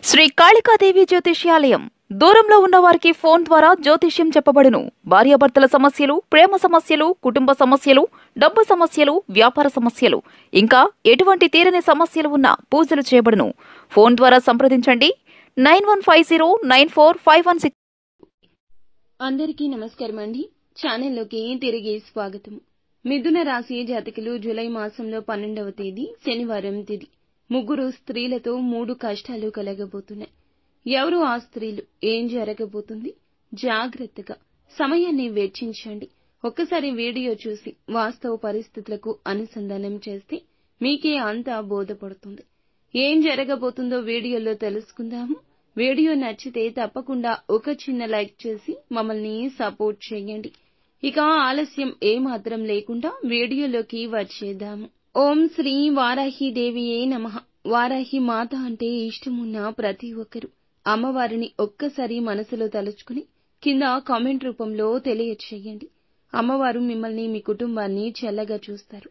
శ్రీ కాళికాదేవి జ్యోతిష్యాలయం దూరంలో ఉన్న వారికి ఫోన్ ద్వారా జ్యోతిష్యం చెప్పబడును. భార్యాభర్తల సమస్యలు, ప్రేమ సమస్యలు, కుటుంబ సమస్యలు, డబ్బు సమస్యలు, వ్యాపార సమస్యలు, ఇంకా ఎటువంటి తీరని సమస్యలు ఉన్నా పూజలు చేయబడును. ఫోన్ ద్వారా సంప్రదించండి 9150945116. అందరికీ నమస్కారం అండి. ఛానల్లోకి తిరిగి స్వాగతం. మిథున రాశి జాతకులు జూలై మాసంలో 12వ తేదీ శనివారం తిథి. ముగ్గురు స్త్రీలతో 3 కష్టాలు కలగబోతున్నాయి. ఎవరు ఆ స్త్రీలు, ఏం జరగబోతుంది? జాగ్రత్తగా సమయాన్ని వెచ్చించండి. ఒక్కసారి వీడియో చూసి వాస్తవ పరిస్థితులకు అనుసంధానం చేస్తే మీకే అంతా బోధపడుతుంది. ఏం జరగబోతుందో వీడియోలో తెలుసుకుందాము. వీడియో నచ్చితే తప్పకుండా ఒక చిన్న లైక్ చేసి మమ్మల్ని సపోర్ట్ చేయండి. ఇక ఆలస్యం ఏమాత్రం లేకుండా వీడియోలోకి వచ్చేద్దాము. ఓం శ్రీ వారాహిదేవియే నమః. వారాహి మాత అంటే ఇష్టమున్న ప్రతి ఒక్కరు అమ్మవారిని ఒక్కసారి మనసులో తలుచుకుని కింద కామెంట్ రూపంలో తెలియచేయండి. అమ్మవారు మిమ్మల్ని, మీ కుటుంబాన్ని చల్లగా చూస్తారు.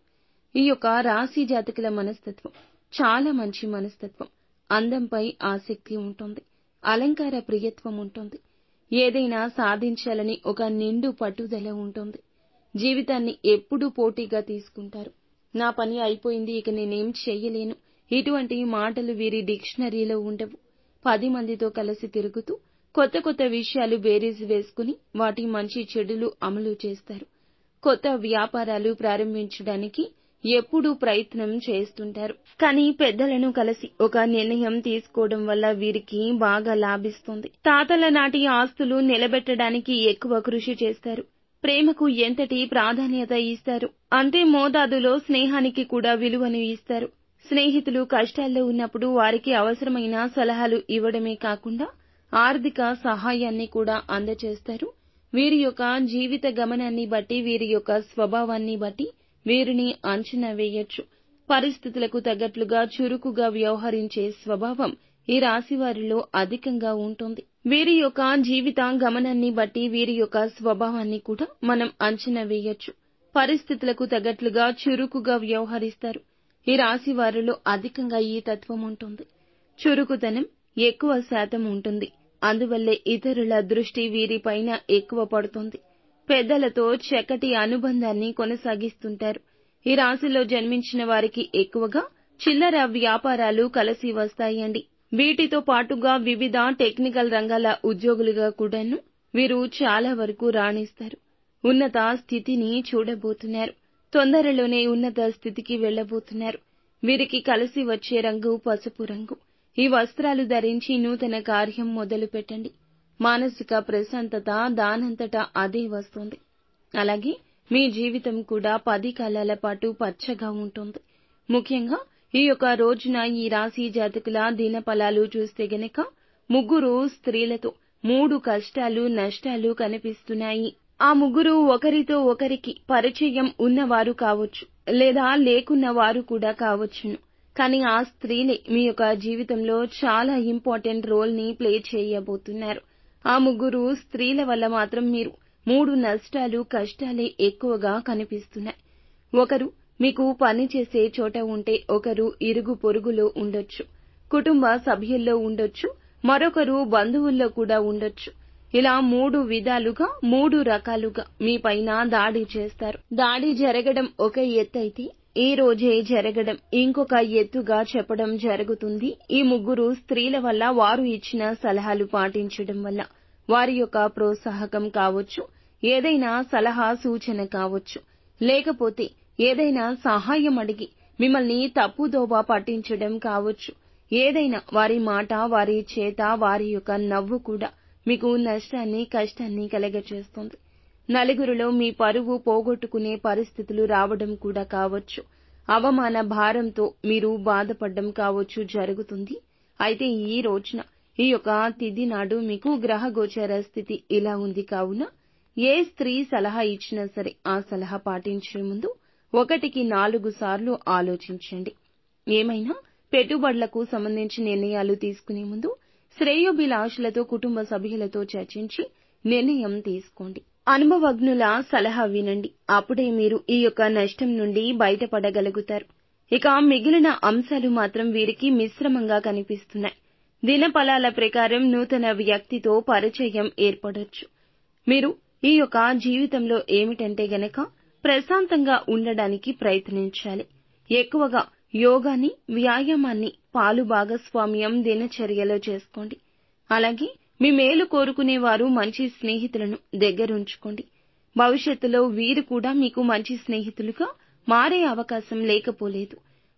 ఈ యొక్క రాశి జాతకుల మనస్తత్వం చాలా మంచి మనస్తత్వం. అందంపై ఆసక్తి ఉంటుంది, అలంకార ప్రియత్వం ఉంటుంది, ఏదైనా సాధించాలని ఒక నిండు పట్టుదల ఉంటుంది. జీవితాన్ని ఎప్పుడూ పోటీగా తీసుకుంటారు. నా పని అయిపోయింది, ఇక నేనేం చెయ్యలేను, ఇటువంటి మాటలు వీరి డిక్షనరీలో ఉండవు. 10 మందితో కలిసి తిరుగుతూ కొత్త కొత్త విషయాలు బేరీజు వేసుకుని వాటి మంచి చెడులు అమలు చేస్తారు. కొత్త వ్యాపారాలు ప్రారంభించడానికి ఎప్పుడూ ప్రయత్నం చేస్తుంటారు. కానీ పెద్దలను కలిసి ఒక నిర్ణయం తీసుకోవడం వల్ల వీరికి బాగా లాభిస్తుంది. తాతల నాటి ఆస్తులు నిలబెట్టడానికి ఎక్కువ కృషి చేస్తారు. ప్రేమకు ఎంతటి ప్రాధాన్యత ఇస్తారు, అంతే మోతాదులో స్నేహానికి కూడా విలువను ఇస్తారు. స్నేహితులు కష్టాల్లో ఉన్నప్పుడు వారికి అవసరమైన సలహాలు ఇవ్వడమే కాకుండా ఆర్థిక సహాయాన్ని కూడా అందజేస్తారు. వీరి యొక్క జీవిత గమనాన్ని బట్టి, వీరి యొక్క స్వభావాన్ని బట్టి వీరిని అంచనా వేయొచ్చు. పరిస్థితులకు తగ్గట్లుగా చురుకుగా వ్యవహరించే స్వభావం ఈ రాశి వారిలో అధికంగా ఉంటుంది. వీరి యొక్క జీవిత గమనాన్ని బట్టి వీరి యొక్క స్వభావాన్ని కూడా మనం అంచనా వేయొచ్చు. పరిస్థితులకు తగ్గట్లుగా చురుకుగా వ్యవహరిస్తారు. ఈ రాశి వారిలో అధికంగా ఈ తత్వం ఉంటుంది. చురుకుతనం ఎక్కువ శాతం ఉంటుంది. అందువల్లే ఇతరుల దృష్టి వీరిపైన ఎక్కువ పడుతుంది. పెద్దలతో చక్కటి అనుబంధాన్ని కొనసాగిస్తుంటారు. ఈ రాశిలో జన్మించిన వారికి ఎక్కువగా చిల్లర వ్యాపారాలు కలిసి వస్తాయండి. వీటితో పాటుగా వివిధ టెక్నికల్ రంగాల ఉద్యోగులుగా కూడాను వీరు చాలా వరకు రాణిస్తారు. ఉన్నత స్థితిని చూడబోతున్నారు. తొందరలోనే ఉన్నత స్థితికి వెళ్లబోతున్నారు. వీరికి కలిసి వచ్చే రంగు పసుపు రంగు. ఈ వస్త్రాలు ధరించి నూతన కార్యం మొదలు పెట్టండి. మానసిక ప్రశాంతత దానంతటా అదే వస్తుంది. అలాగే మీ జీవితం కూడా 10 కాలాల పాటు పచ్చగా ఉంటుంది. ముఖ్యంగా ఈ యొక్క రోజున ఈ రాశి జాతకుల దినఫలాలు చూస్తే గనక ముగ్గురు స్త్రీలతో 3 కష్టాలు, నష్టాలు కనిపిస్తున్నాయి. ఆ ముగ్గురు ఒకరితో ఒకరికి పరిచయం ఉన్నవారు కావచ్చు, లేదా లేకున్న వారు కూడా కావచ్చును. కానీ ఆ స్త్రీలే మీ యొక్క జీవితంలో చాలా ఇంపార్టెంట్ రోల్ ని ప్లే చేయబోతున్నారు. ఆ ముగ్గురు స్త్రీల వల్ల మాత్రం మీరు 3 నష్టాలు, కష్టాలే ఎక్కువగా కనిపిస్తున్నాయి. ఒకరు మీకు పని చేసే చోట ఉంటే, ఒకరు ఇరుగు పొరుగులో ఉండొచ్చు, కుటుంబ సభ్యుల్లో ఉండొచ్చు, మరొకరు బంధువుల్లో కూడా ఉండొచ్చు. ఇలా 3 విధాలుగా 3 రకాలుగా మీ పైన దాడి చేస్తారు. దాడి జరగడం ఒక ఎత్తైతే ఈ రోజే జరగడం ఇంకొక ఎత్తుగా చెప్పడం జరుగుతుంది. ఈ ముగ్గురు స్త్రీల వల్ల, వారు ఇచ్చిన సలహాలు పాటించడం వల్ల, వారి యొక్క ప్రోత్సాహకం కావచ్చు, ఏదైనా సలహా సూచన కావచ్చు, లేకపోతే ఏదైనా సహాయం అడిగి మిమ్మల్ని తప్పుదోవ పట్టించడం కావచ్చు, ఏదైనా వారి మాట, వారి చేత, వారి యొక్క నవ్వు కూడా మీకు నష్టాన్ని, కష్టాన్ని కలగచేస్తుంది. నలుగురిలో మీ పరువు పోగొట్టుకునే పరిస్థితులు రావడం కూడా కావచ్చు. అవమాన భారంతో మీరు బాధపడడం కావచ్చు జరుగుతుంది. అయితే ఈ రోజున, ఈ యొక్క తిథి నాడు మీకు గ్రహ గోచర స్థితి ఇలా ఉంది కావున ఏ స్త్రీ సలహా ఇచ్చినా సరే ఆ సలహా పాటించే ముందు 1కి 4 సార్లు ఆలోచించండి. ఏమైనా పెట్టుబడులకు సంబంధించి నిర్ణయాలు తీసుకునే ముందు శ్రేయోభిలాషులతో, కుటుంబ సభ్యులతో చర్చించి నిర్ణయం తీసుకోండి. అనుభవజ్ఞుల సలహా వినండి. అప్పుడే మీరు ఈ యొక్క నష్టం నుండి బయటపడగలుగుతారు. ఇక మిగిలిన అంశాలు మాత్రం వీరికి మిశ్రమంగా కనిపిస్తున్నాయి. దినఫలాల ప్రకారం నూతన వ్యక్తితో పరిచయం ఏర్పడొచ్చు. మీరు ఈ యొక్క జీవితంలో ఏమిటంటే గనక ప్రశాంతంగా ఉండడానికి ప్రయత్నించాలి. ఎక్కువగా యోగాని, వ్యాయామాన్ని పాలు భాగస్వామ్యం దినచర్యలో చేసుకోండి. అలాగే మీ మేలు కోరుకునేవారు మంచి స్నేహితులను దగ్గరుంచుకోండి. భవిష్యత్తులో వీరు కూడా మీకు మంచి స్నేహితులుగా మారే అవకాశం లేకపోలేదు.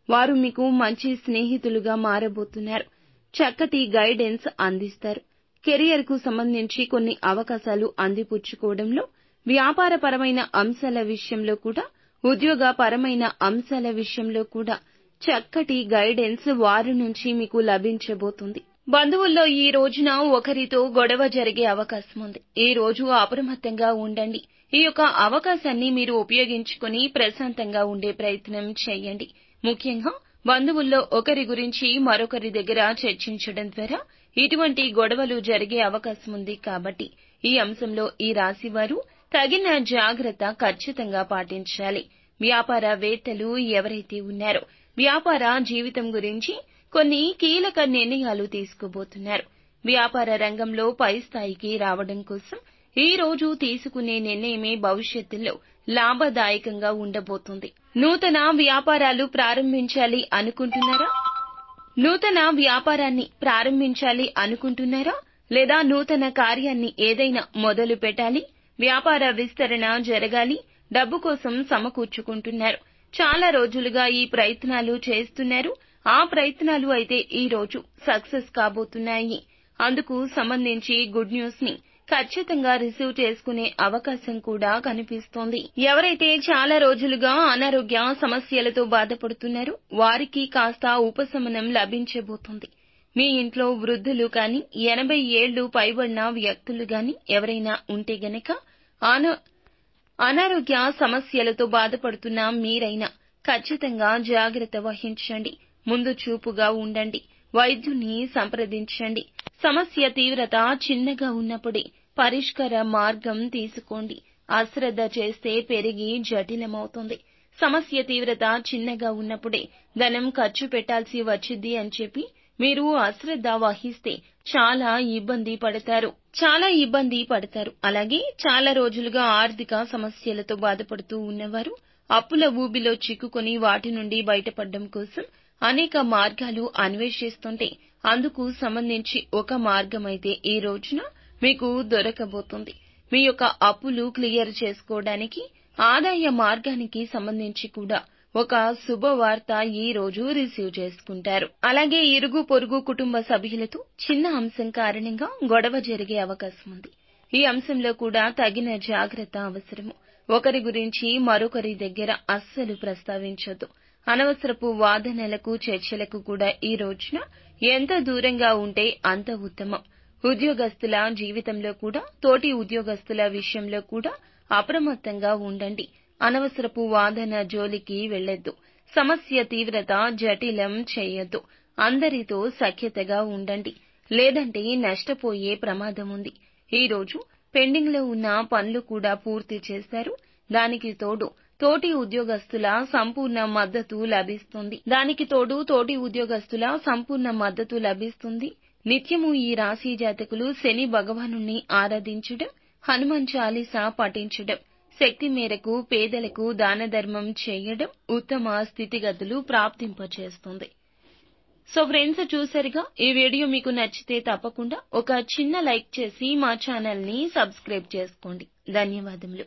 వారు మీకు మంచి స్నేహితులుగా మారబోతున్నారు. చక్కటి గైడెన్స్ అందిస్తారు. కెరియర్ కు సంబంధించి కొన్ని అవకాశాలు అందిపుచ్చుకోవడంలో, వ్యాపారపరమైన అంశాల విషయంలో కూడా, ఉద్యోగపరమైన అంశాల విషయంలో కూడా చక్కటి గైడెన్స్ వారి నుంచి మీకు లభించబోతుంది. బంధువుల్లో ఈ రోజున ఒకరితో గొడవ జరిగే అవకాశం ఉంది. ఈ రోజు అప్రమత్తంగా ఉండండి. ఈ యొక్క అవకాశాన్ని మీరు ఉపయోగించుకుని ప్రశాంతంగా ఉండే ప్రయత్నం చేయండి. ముఖ్యంగా బంధువుల్లో ఒకరి గురించి మరొకరి దగ్గర చర్చించడం ద్వారా ఇటువంటి గొడవలు జరిగే అవకాశం ఉంది. కాబట్టి ఈ అంశంలో ఈ రాశి వారు తగిన జాగ్రత్త ఖచ్చితంగా పాటించాలి. వ్యాపారవేత్తలు ఎవరైతే ఉన్నారో వ్యాపార జీవితం గురించి కొన్ని కీలక నిర్ణయాలు తీసుకోబోతున్నారు. వ్యాపార రంగంలో పై స్థాయికి రావడం కోసం ఈ రోజు తీసుకునే నిర్ణయమే భవిష్యత్తులో లాభదాయకంగా ఉండబోతుంది. నూతన వ్యాపారాలు ప్రారంభించాలి అనుకుంటున్నారా? నూతన వ్యాపారాన్ని ప్రారంభించాలి అనుకుంటున్నారా? లేదా నూతన కార్యాన్ని ఏదైనా మొదలు పెట్టాలి, వ్యాపార విస్తరణ జరగాలి, డబ్బు కోసం సమకూర్చుకుంటున్నారు. చాలా రోజులుగా ఈ ప్రయత్నాలు చేస్తున్నారు. ఆ ప్రయత్నాలు అయితే ఈ రోజు సక్సెస్ కాబోతున్నాయి. అందుకు సంబంధించి గుడ్ న్యూస్ ని ఖచ్చితంగా రిసీవ్ చేసుకునే అవకాశం కూడా కనిపిస్తోంది. ఎవరైతే చాలా రోజులుగా అనారోగ్య సమస్యలతో బాధపడుతున్నారో వారికి కాస్త ఉపశమనం లభించబోతుంది. మీ ఇంట్లో వృద్ధులు కానీ, 80 ఏళ్లు పైబడిన వ్యక్తులు గాని ఎవరైనా ఉంటే గనక అనారోగ్య సమస్యలతో బాధపడుతున్న మీరైనా ఖచ్చితంగా జాగ్రత్త వహించండి. ముందు చూపుగా ఉండండి. వైద్యుని సంప్రదించండి. సమస్య తీవ్రత చిన్నగా ఉన్నప్పుడే పరిష్కార మార్గం తీసుకోండి. అశ్రద్ధ చేస్తే పెరిగి జటిలమవుతుంది. సమస్య తీవ్రత చిన్నగా ఉన్నప్పుడే ధనం ఖర్చు పెట్టాల్సి వచ్చింది అని చెప్పి మీరు అశ్రద్ధ వహిస్తే చాలా ఇబ్బంది పడతారు. అలాగే చాలా రోజులుగా ఆర్థిక సమస్యలతో బాధపడుతూ ఉన్నవారు అప్పుల ఊబిలో చిక్కుకొని వాటి నుండి బయటపడడం కోసం అనేక మార్గాలు అన్వేషిస్తుంటే అందుకు సంబంధించి ఒక మార్గమైతే ఈ రోజున మీకు దొరకబోతుంది. మీ యొక్క అప్పులు క్లియర్ చేసుకోవడానికి ఆదాయ మార్గానికి సంబంధించి కూడా ఒక శుభవార్త ఈ రోజు రిసీవ్ చేసుకుంటారు. అలాగే ఇరుగు పొరుగు కుటుంబ సభ్యులతో చిన్న అంశం కారణంగా గొడవ జరిగే అవకాశం ఉంది. ఈ అంశంలో కూడా తగిన జాగ్రత్త అవసరము. ఒకరి గురించి మరొకరి దగ్గర అస్సలు ప్రస్తావించొద్దు. అనవసరపు వాదనలకు, చర్చలకు కూడా ఈ రోజున ఎంత దూరంగా ఉంటే అంత ఉత్తమం. ఉద్యోగస్తుల జీవితంలో కూడా, తోటి ఉద్యోగస్తుల విషయంలో కూడా అప్రమత్తంగా ఉండండి. అనవసరపు వాదన జోలికి వెళ్లొద్దు. సమస్య తీవ్రత జటిలం చేయొద్దు. అందరితో సఖ్యతగా ఉండండి. లేదంటే నష్టపోయే ప్రమాదం ఉంది. ఈ రోజు పెండింగ్ లో ఉన్న పనులు కూడా పూర్తి చేస్తారు. దానికి తోడు తోటి ఉద్యోగస్తుల సంపూర్ణ మద్దతు లభిస్తుంది. నిత్యము ఈ రాశి జాతకులు శని భగవానుణ్ణి ఆరాధించడం, హనుమాన్ చాలీసా పఠించడం, శక్తి మేరకు పేదలకు దాన ధర్మం చేయడం ఉత్తమ స్థితిగతులు ప్రాప్తింపచేస్తుంది. సో ఫ్రెండ్స్, చూసారుగా, ఈ వీడియో మీకు నచ్చితే తప్పకుండా ఒక చిన్న లైక్ చేసి మా ఛానల్ ని సబ్స్క్రైబ్ చేసుకోండి. ధన్యవాదములు.